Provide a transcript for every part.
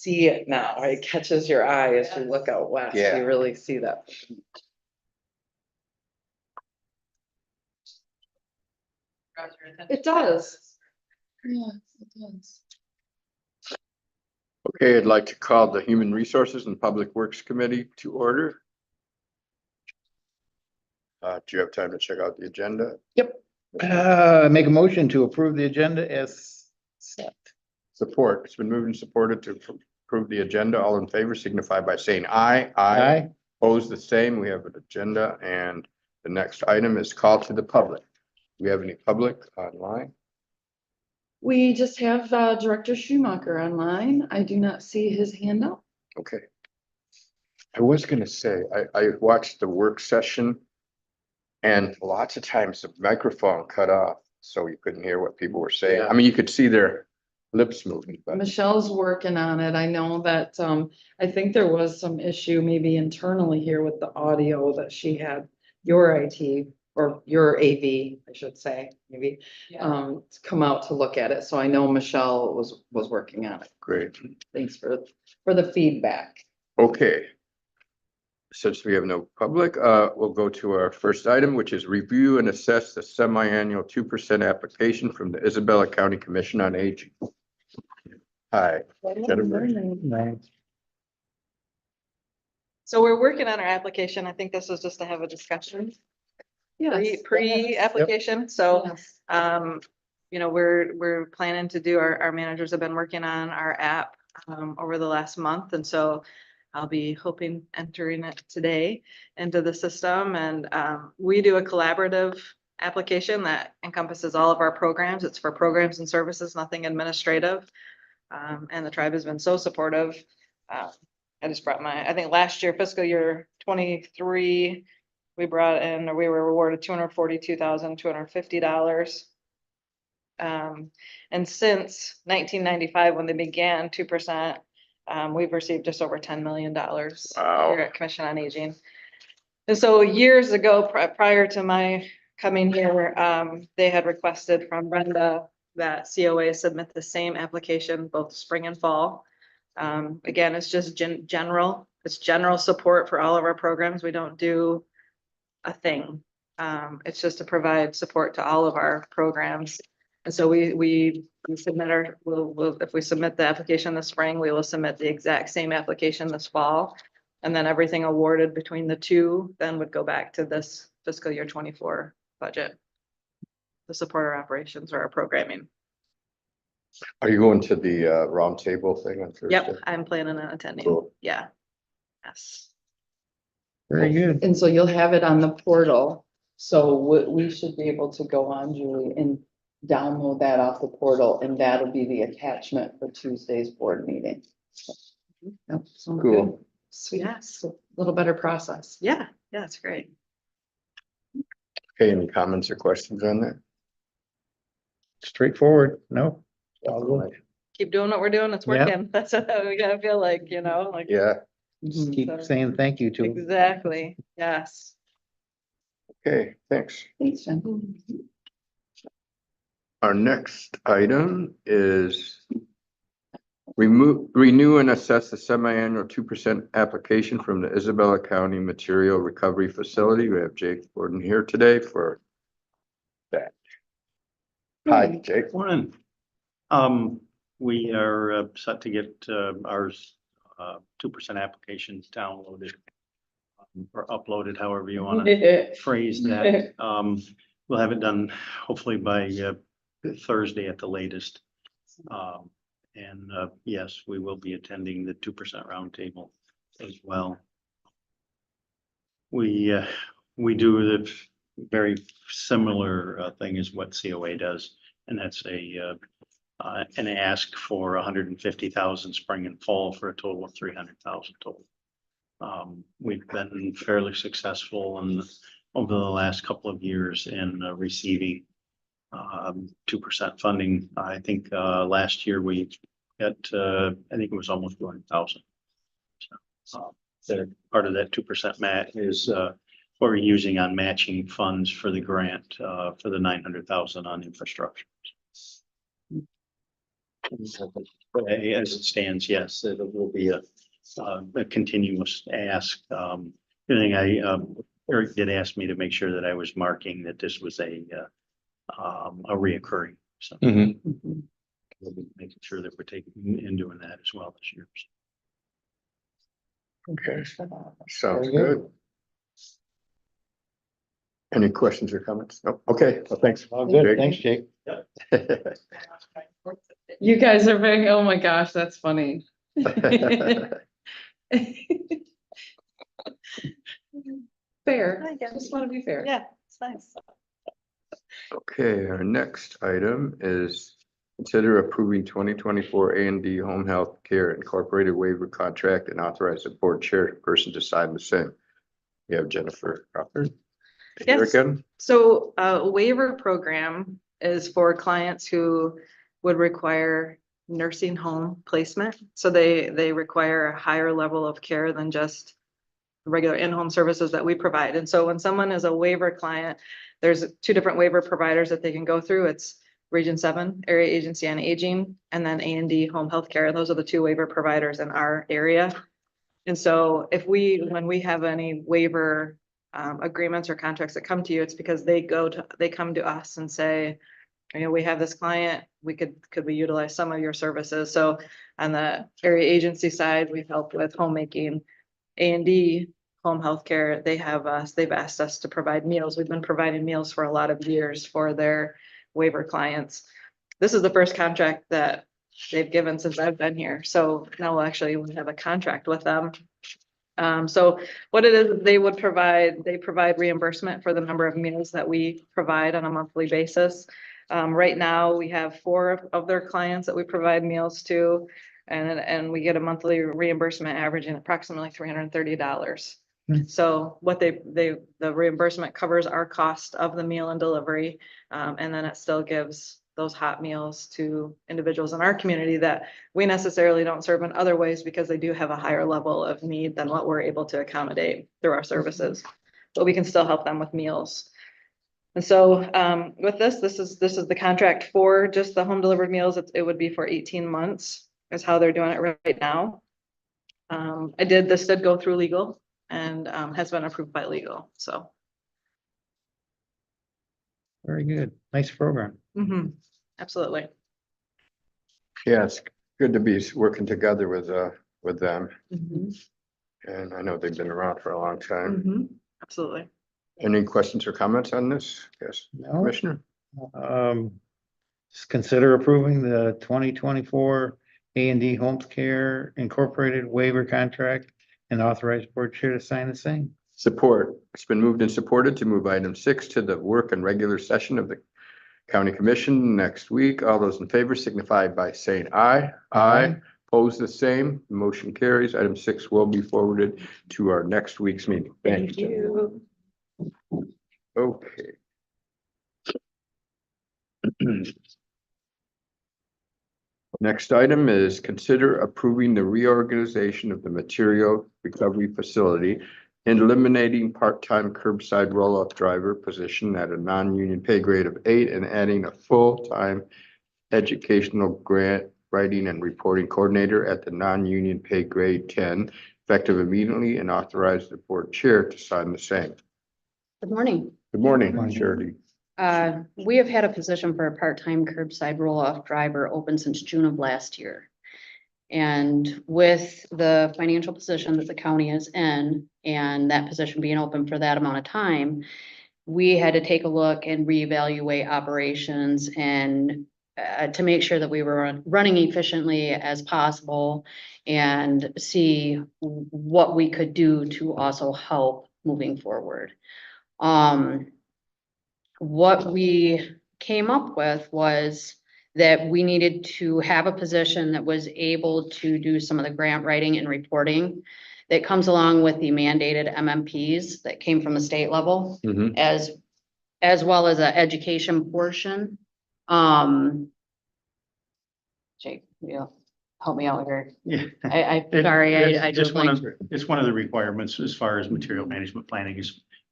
see it now, right? It catches your eye as you look out west, Yeah. you really see that. It does. Yeah, it does. Okay, I'd like to call the Human Resources and Public Works Committee to order. Do you have time to check out the agenda? Yep. Make a motion to approve the agenda as set. Support. It's been moved and supported to approve the agenda. All in favor signify by saying aye. Aye. Opposed, the same. We have an agenda, and the next item is call to the public. Do we have any public online? We just have Director Schumacher online. I do not see his hand up. Okay. I was gonna say, I watched the work session, and lots of times the microphone cut off, so you couldn't hear what people were saying. Yeah. I mean, you could see their lips moving, but Michelle's working on it. I know that, I think there was some issue maybe internally here with the audio that she had, your IT or your AV, I should say, maybe, to come out to look at it. So I know Michelle was working on it. great. Thanks for the feedback. Okay. Since we have no public, we'll go to our first item, which is review and assess the semi-annual 2% application from the Isabella County Commission on Aging. Hi, Jennifer. So we're working on our application. I think this was just to have a discussion, Yes. pre-application. So, Yes. you know, we're planning to do, our managers have been working on our app over the last month. And so I'll be hoping entering it today into the system. And we do a collaborative application that encompasses all of our programs. It's for programs and services, nothing administrative. And the tribe has been so supportive. I just brought I think last year, fiscal year 23, we brought in, or we were awarded $242,250. And since 1995, when they began 2%, we've received just over $10 million Wow. here at Commission on Aging. And so years ago, prior to my coming here, they had requested from Brenda that COA submit the same application, both spring and fall. Again, it's just general support for all of our programs. We don't do a thing. It's just to provide support to all of our programs. And so we submit if we submit the application this spring, we will submit the exact same application this fall. And then everything awarded between the two then would go back to this fiscal year 24 budget to support our operations or our programming. Are you going to the round table thing on Thursday? Yep, I'm planning on attending. Cool. Yeah. Yes. Very good. And so you'll have it on the portal. So we should be able to go on, Julie, and download that off the portal, and that'll be the attachment for Tuesday's board meeting. Yep, sounds good. Cool. Sweet. Yes. A little better process. Yeah, it's great. Okay, any comments or questions on that? Straightforward. No. All good. Keep doing what we're doing. It's Yeah. working. That's what we gotta feel like, you know, like. Yeah, Just Mhm. keep saying thank you to them. Exactly. Yes. okay, thanks. Thanks, Jen. Our next item is renew and assess the semi-annual 2% application from the Isabella County Material Recovery Facility. We have Jake Gordon here today for that. Hi, Jake. Morning. We are set to get ours 2% applications downloaded or uploaded, however you want to phrase that. We'll have it done hopefully by Thursday at the latest. And yes, we will be attending the 2% roundtable as well. We do the very similar thing as what COA does, and that's an ask for 150,000 spring and fall for a total of 300,000 total. We've been fairly successful over the last couple of years in receiving 2% funding. I think last year we got I think it was almost 200,000. So part of that 2% match is what we're using on matching funds for the grant for the 900,000 on infrastructure. As it stands, yes, it will be a continuous ask. The thing Eric did ask me to make sure that I was marking that this was a reoccurring, so we'll be making sure that we're taking and doing that as well this year. Okay, sounds Very good. good. Any questions or comments? No, okay, well, thanks. All good. Thanks, Jake. You guys are very, oh my gosh, that's funny. Fair, I guess. just want to be fair. Yeah, it's nice. Okay, our next item is consider approving 2024 A&D Home Health Care Incorporated waiver contract and authorize the board chairperson to sign the same. We have Jennifer Crawford. Here Yes. again. So a waiver program is for clients who would require nursing home placement. So they require a higher level of care than just regular in-home services that we provide. And so when someone is a waiver client, there's two different waiver providers that they can go through. It's Region 7, Area Agency on Aging, and then A&D Home Health Care. Those are the two waiver providers in our area. And so when we have any waiver agreements or contracts that come to you, it's because they come to us and say, we have this client, could we utilize some of your services? So on the area agency side, we've helped with homemaking. A&D Home Healthcare, they've asked us to provide meals. We've been providing meals for a lot of years for their waiver clients. This is the first contract that they've given since I've been here. So now we'll have a contract with them. So what it is, they provide reimbursement for the number of meals that we provide on a monthly basis. Right now, we have 4 of their clients that we provide meals to, and we get a monthly reimbursement averaging approximately $330. So what the reimbursement covers our cost of the meal and delivery, and then it still gives those hot meals to individuals in our community that we necessarily don't serve in other ways because they do have a higher level of need than what we're able to accommodate through our services. But we can still help them with meals. And so with this is the contract for just the home delivered meals. It would be for 18 months is how they're doing it right now. This did go through legal and has been approved by legal, so. Very good. Nice program. Absolutely. Yeah, it's good to be working together with them. And I know they've been around for a long time. Absolutely. Any questions or comments on this? Yes, No, Commissioner? just consider approving the 2024 A&D Home Care Incorporated waiver contract and authorize board chair to sign the same. Support. It's been moved and supported to move item 6 to the work and regular session of the County Commission next week. All those in favor signify by saying aye. Aye. Opposed, the same. Motion carries. Item 6 will be forwarded to our next week's meeting. Thank you. Okay. Next item is consider approving the reorganization of the material recovery facility and eliminating part-time curbside roll-off driver position at a non-union pay grade of 8 and adding a full-time educational grant writing and reporting coordinator at the non-union pay grade 10, effective immediately, and authorize the board chair to sign the same. Good morning. Good morning, Morning. Charity. We have had a position for a part-time curbside roll-off driver open since June of last year. And with the financial position that the county is in and that position being open for that amount of time, we had to take a look and reevaluate operations and to make sure that we were running efficiently as possible and see what we could do to also help moving forward. What we came up with was that we needed to have a position that was able to do some of the grant writing and reporting that comes along with the mandated MMPs that came from the state level, as well as an education portion. Jake, you'll help me out here. Yeah. I Just just one like, of, it's one of the requirements as far as material management planning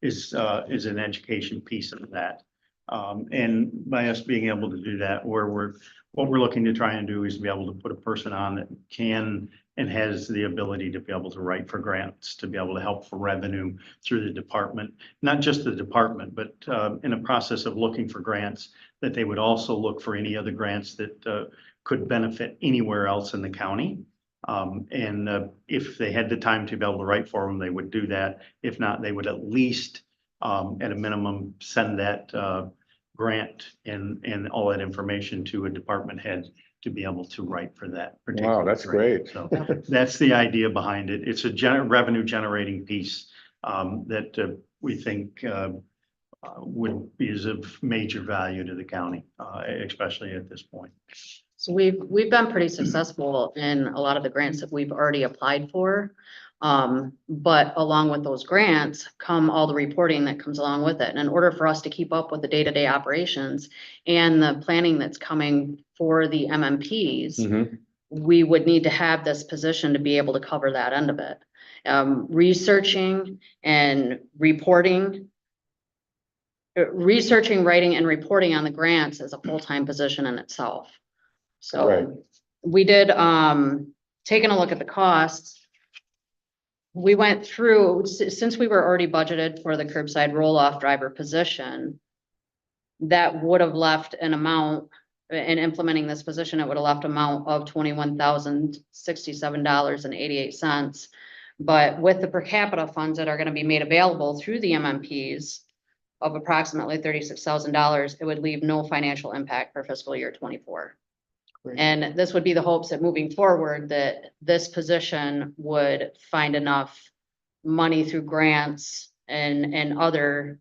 is an education piece of that. And by us being able to do that, what we're looking to try and do is to be able to put a person on that can and has the ability to be able to write for grants, to be able to help for revenue through the department, not just the department, but in a process of looking for grants, that they would also look for any other grants that could benefit anywhere else in the county. And if they had the time to be able to write for them, they would do that. If not, they would at least, at a minimum, send that grant and all that information to a department head to be able to write for that. particular Wow, that's grant. great. So that's the idea behind it. It's a revenue generating piece that we think would be of major value to the county, especially at this point. So we've been pretty successful in a lot of the grants that we've already applied for. But along with those grants come all the reporting that comes along with it. And in order for us to keep up with the day-to-day operations and the planning that's coming for the MMPs, Mhm. we would need to have this position to be able to cover that end of it. Researching and reporting. Researching, writing and reporting on the grants is a full-time position in itself. Right. So we did, taking a look at the costs. We went through, since we were already budgeted for the curbside roll-off driver position, that would have left an amount, in implementing this position, it would have left amount of $21,067.88. But with the per capita funds that are gonna be made available through the MMPs of approximately $36,000, it would leave no financial impact for fiscal year 24. Great. And this would be the hopes that moving forward, that this position would find enough money through grants and other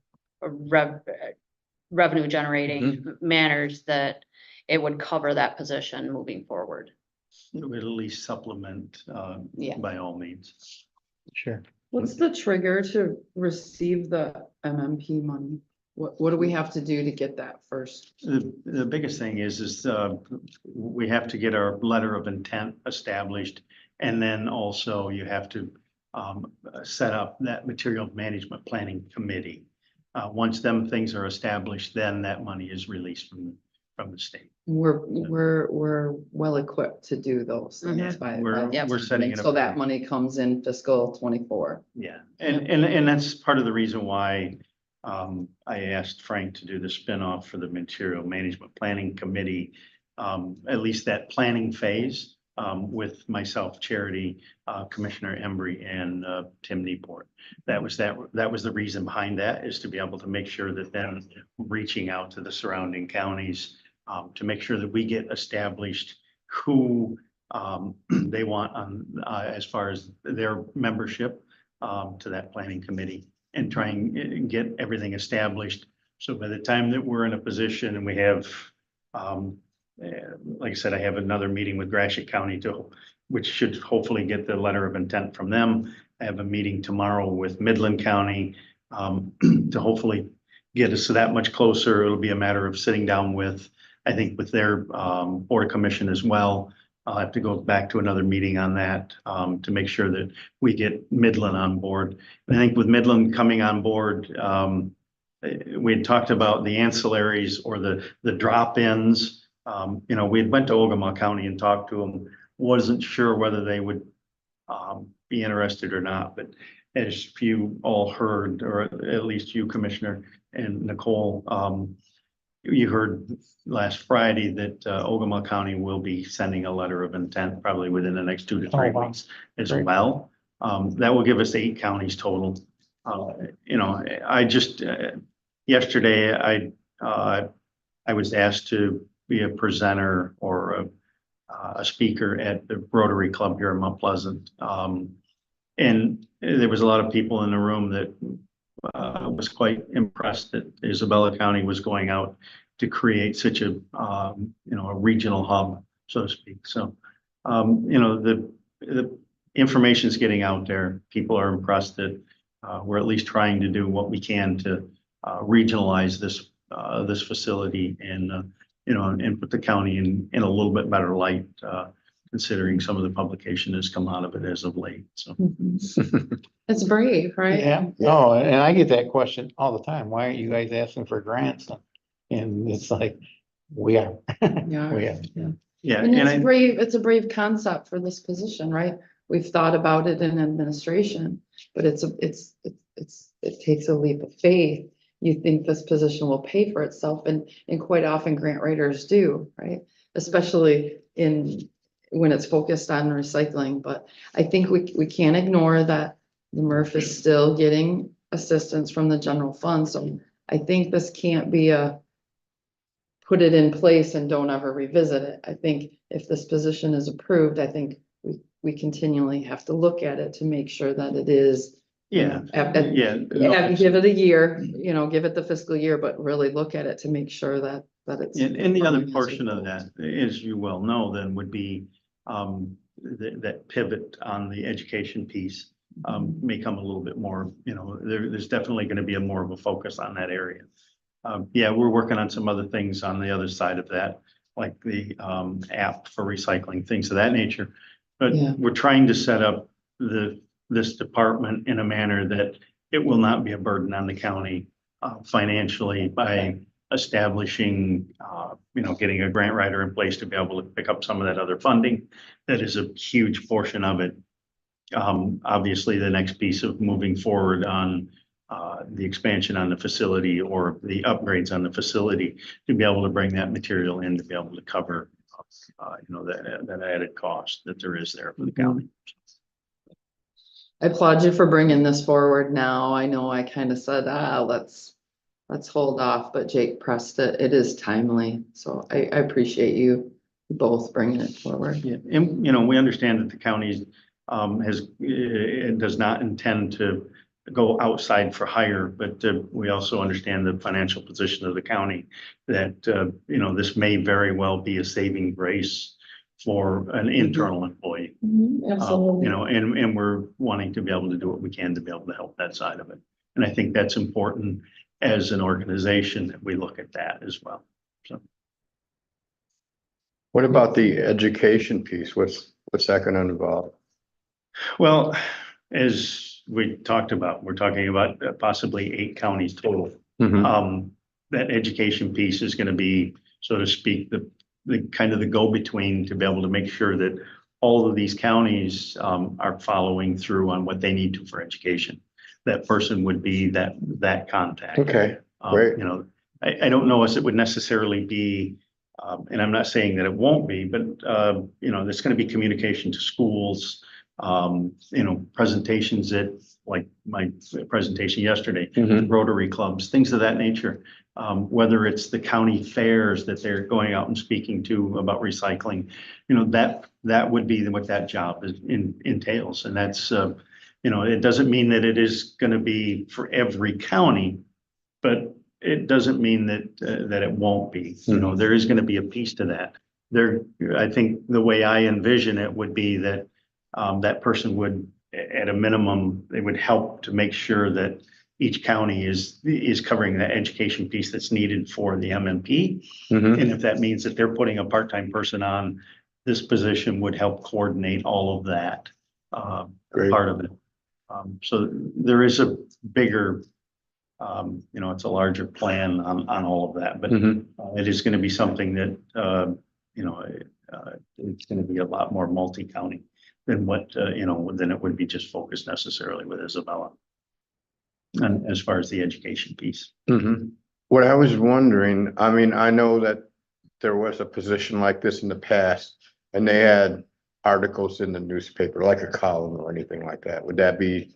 revenue generating manners that it would cover that position moving forward. It would at least supplement Yeah. by all means. Sure. What's the trigger to receive the MMP money? What do we have to do to get that first? The biggest thing is we have to get our letter of intent established. And then also you have to set up that material management planning committee. Once them things are established, then that money is released from the state. We're well equipped to do those things by. We're setting it up. So that money comes in fiscal 24. Yeah, and that's part of the reason why I asked Frank to do the spinoff for the material management planning committee. At least that planning phase with myself, Charity, Commissioner Embry and Tim Newport. That was the reason behind that, is to be able to make sure that then reaching out to the surrounding counties to make sure that we get established who they want on as far as their membership to that planning committee, and try and get everything established. So by the time that we're in a position and we have, like I said, I have another meeting with Gratiot County which should hopefully get the letter of intent from them. I have a meeting tomorrow with Midland County to hopefully get us that much closer. It'll be a matter of sitting down with, I think, with their board commission as well. I'll have to go back to another meeting on that to make sure that we get Midland on board. I think with Midland coming on board, we had talked about the ancillaries or the drop-ins. We had went to Ogama County and talked to them. Wasn't sure whether they would be interested or not, but as you all heard, or at least you, Commissioner, and Nicole, you heard last Friday that Ogama County will be sending a letter of intent probably within the next 2 to 3 weeks as Great. well. That will give us 8 counties total. I just yesterday I was asked to be a presenter or a speaker at the Rotary Club here in Mount Pleasant, and there was a lot of people in the room that was quite impressed that Isabella County was going out to create such a regional hub, so to speak. So, the information is getting out there. People are impressed that we're at least trying to do what we can to regionalize this facility and put the county in a little bit better light, considering some of the publication has come out of it as of late. So. It's brave, right? Yeah, no, and I get that question all the time. Why aren't you guys asking for grants? And it's like, we are. Yeah. We are. Yeah, And and it's a brave concept for this position, right? We've thought about it in administration, but it takes a leap of faith. You think this position will pay for itself and quite often grant writers do, right? Especially when it's focused on recycling, but I think we can't ignore that the MRF is still getting assistance from the general fund, so I think this can't be a put it in place and don't ever revisit it. I think if this position is approved, I think we continually have to look at it to make sure that it is. yeah, Yeah, yeah. give it a year, give it the fiscal year, but really look at it to make sure that it's. And the other performing as portion we of hope. that, as you well know, then would be that pivot on the education piece may come a little bit more, there's definitely gonna be more of a focus on that area. Yeah, we're working on some other things on the other side of that, like the app for recycling, things of that nature. But Yeah. we're trying to set up this department in a manner that it will not be a burden on the county financially by establishing, getting a grant writer in place to be able to pick up some of that other funding. That is a huge portion of it. Obviously, the next piece of moving forward on the expansion on the facility or the upgrades on the facility to be able to bring that material in to be able to cover, that added cost that there is there for the county. I applaud you for bringing this forward now. I know I kind of said, let's hold off, but Jake pressed it. It is timely. So I appreciate you both bringing it forward. Yeah, and, we understand that the county it does not intend to go outside for hire, but we also understand the financial position of the county that, this may very well be a saving grace for an internal employee. Absolutely. And we're wanting to be able to do what we can to be able to help that side of it. And I think that's important as an organization that we look at that as well. So, What about the education piece? What's that gonna involve? well, as we talked about, we're talking about possibly 8 counties total. Mhm. That education piece is gonna be, so to speak, the kind of the go-between to be able to make sure that all of these counties are following through on what they need to for education. That person would be that contact. Okay, great. I don't know if it would necessarily be, and I'm not saying that it won't be, but there's gonna be communication to schools, presentations like my presentation yesterday, Mhm. Rotary clubs, things of that nature. Whether it's the county fairs that they're going out and speaking to about recycling, that would be what that job entails. And that's, it doesn't mean that it is gonna be for every county, but it doesn't mean that it won't be. There is gonna be a piece to that. I think the way I envision it would be that that person would, at a minimum, they would help to make sure that each county is covering the education piece that's needed for the MMP. Mhm. And if that means that they're putting a part-time person on, this position would help coordinate all of that Great. part of it. So there is a bigger, it's a larger plan on all of that, but Mhm. it is gonna be something that, it's gonna be a lot more multi-county than than it would be just focused necessarily with Isabella. And as far as the education piece. Mhm. What I was wondering, I mean, I know that there was a position like this in the past and they had articles in the newspaper, like a column or anything like that. Would that be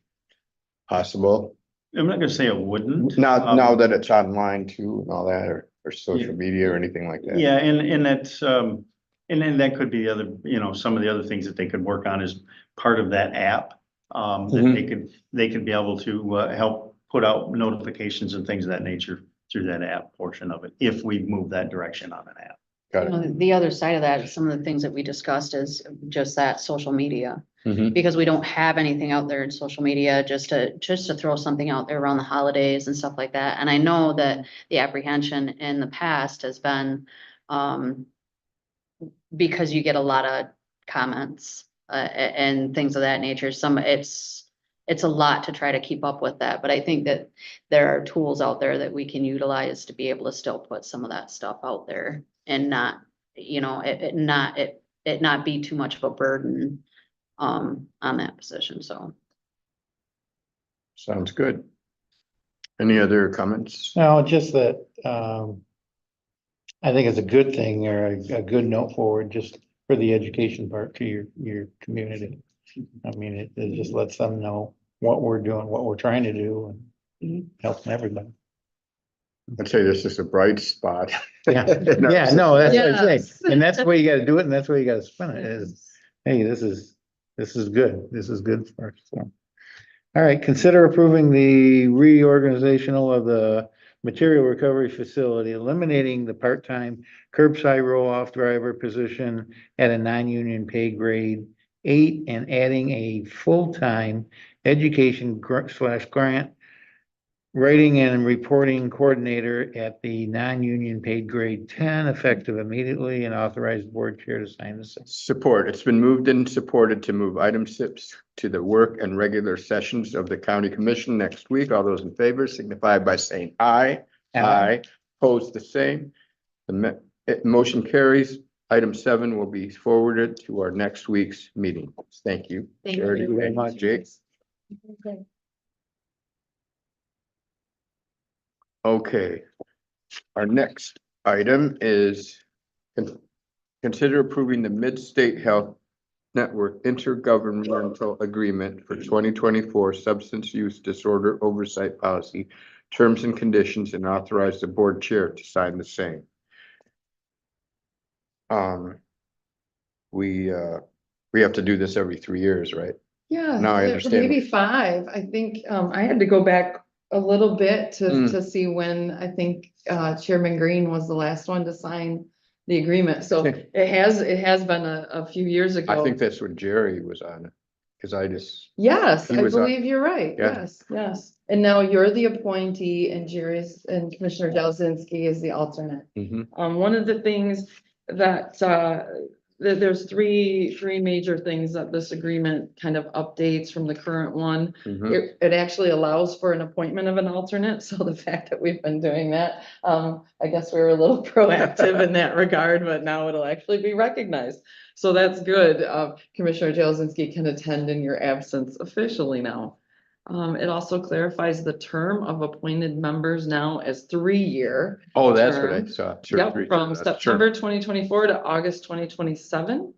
possible? I'm not gonna say it wouldn't. Now that it's online too and all that, or social media or anything like that? Yeah, and that's, and then that could be the other, some of the other things that they could work on as part of that app. That they could be able to help put out notifications and things of that nature through that app portion of it, if we move that direction on an app. Got it. The other side of that, some of the things that we discussed is just that social media. Mhm. Because we don't have anything out there in social media, just to throw something out there around the holidays and stuff like that. And I know that the apprehension in the past has been, because you get a lot of comments, and things of that nature. it's a lot to try to keep up with that, but I think that there are tools out there that we can utilize to be able to still put some of that stuff out there and not, you know, it not be too much of a burden on that position, so. Sounds good. Any other comments? No, just that, I think it's a good thing or a good note forward just for the education part to your community. I mean, it just lets them know what we're doing, what we're trying to do and helping everybody. I'd say this is a bright spot. Yeah, yeah, no, that's what I'm Yes. saying. And that's the way you gotta do it and that's the way you gotta spin it is, hey, this is good. This is good for us. So. All right, consider approving the reorganizational of the material recovery facility, eliminating the part-time curbside roll-off driver position at a non-union pay grade 8 and adding a full-time education / grant writing and reporting coordinator at the non-union paid grade 10 effective immediately and authorize board chair to sign the same. Support. It's been moved and supported to move item 6 to the work and regular sessions of the county commission next week. All those in favor signify by saying aye. Aye. Opposed, the same. Motion carries. Item 7 will be forwarded to our next week's meeting. Thank you. Thank you Charity. very much. Jake. Okay. Our next item is consider approving the Mid-State Health Network Intergovernmental Agreement for 2024 Substance Use Disorder Oversight Policy, Terms and Conditions, and authorize the board chair to sign the same. We have to do this every 3 years, right? Yeah. Now I or understand. Maybe 5. I think, I had to go back a little bit Mm. to see when I think, Chairman Green was the last one to sign the agreement. So Okay. it has been a few years ago. I think that's when Jerry was on it, because I just, Yes, He I was on- believe you're right. Yeah. Yes, yes. And now you're the appointee and Commissioner Delzinski is the alternate. Mhm. One of the things that, there's three major things that this agreement kind of updates from the current one. Mhm. It actually allows for an appointment of an alternate, so the fact that we've been doing that, I guess we were a little proactive in that regard, but now it'll actually be recognized. So that's good. Commissioner Jelzinski can attend in your absence officially now. It also clarifies the term of appointed members now as 3-year. Oh, that's what I Term. saw. Yep, from That's true. September 2024 to August 2027.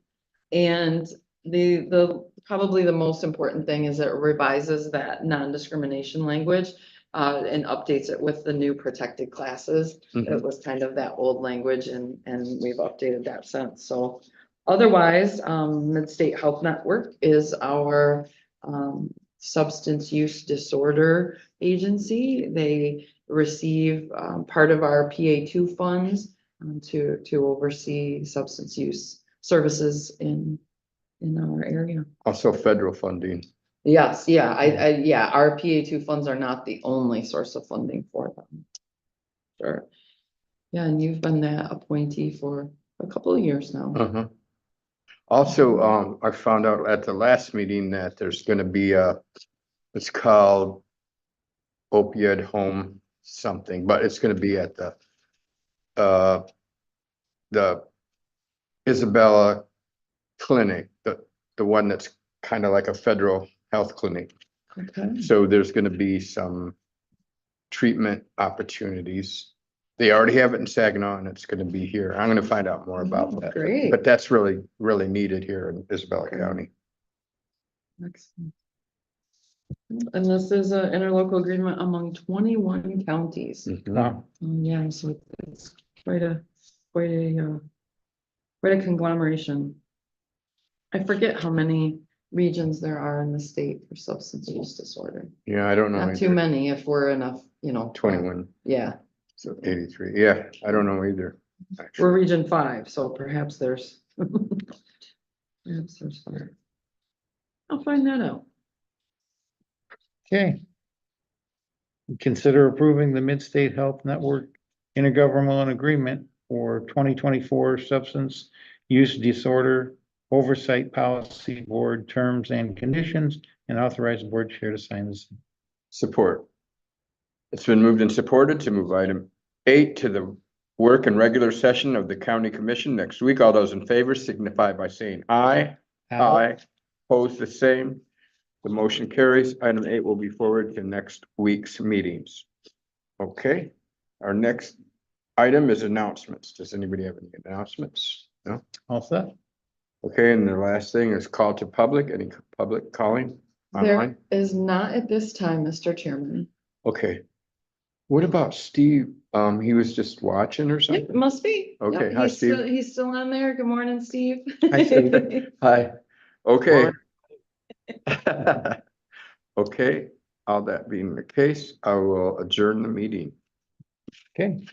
And the probably the most important thing is it revises that non-discrimination language and updates it with the new protected classes. Mhm. It was kind of that old language and we've updated that since. So otherwise, Mid-State Health Network is our substance use disorder agency. They receive part of our PA2 funds to oversee substance use services in our area. Also federal funding. Yes, yeah, yeah, our PA2 funds are not the only source of funding for them. Sure. Yeah, and you've been that appointee for a couple of years now. Uh-huh. Also, I found out at the last meeting that there's gonna be it's called opioid home something, but it's gonna be at the Isabella Clinic, the one that's kind of like a federal health clinic. Okay. So there's gonna be some treatment opportunities. They already have it in Saginaw and it's gonna be here. I'm gonna find out more about Oh, that. great. But that's really, really needed here in Isabella County. Excellent. And this is an interlocal agreement among 21 counties. Mhm. Wow. Yeah, so it's quite a conglomeration. I forget how many regions there are in the state for substance use disorder. Yeah, I don't know. Not too either. many if we're enough, 21, Yeah, so 83. Yeah, I don't know either. we're actually. region 5, so perhaps there's. Perhaps there's 5. I'll find that out. Okay. Consider approving the Mid-State Health Network intergovernmental agreement for 2024 substance use disorder Oversight Policy Board terms and conditions and authorize the board chair to sign this. Support. It's been moved and supported to move item 8 to the work and regular session of the county commission next week. All those in favor signify by saying aye. Aye. Opposed, the same. The motion carries. Item 8 will be forwarded to next week's meetings. Okay, our next item is announcements. Does anybody have any announcements? No? All set? Okay, and the last thing is call to public. Any public calling online? There is not at this time, Mr. Chairman. Okay. What about Steve? He was just watching or It something? must be. Yep, Okay, hi, Steve. He's still on there. Good morning, Steve. Hi, Steve. Hi. Okay. Okay, all that being the case, I will adjourn the meeting. Okay,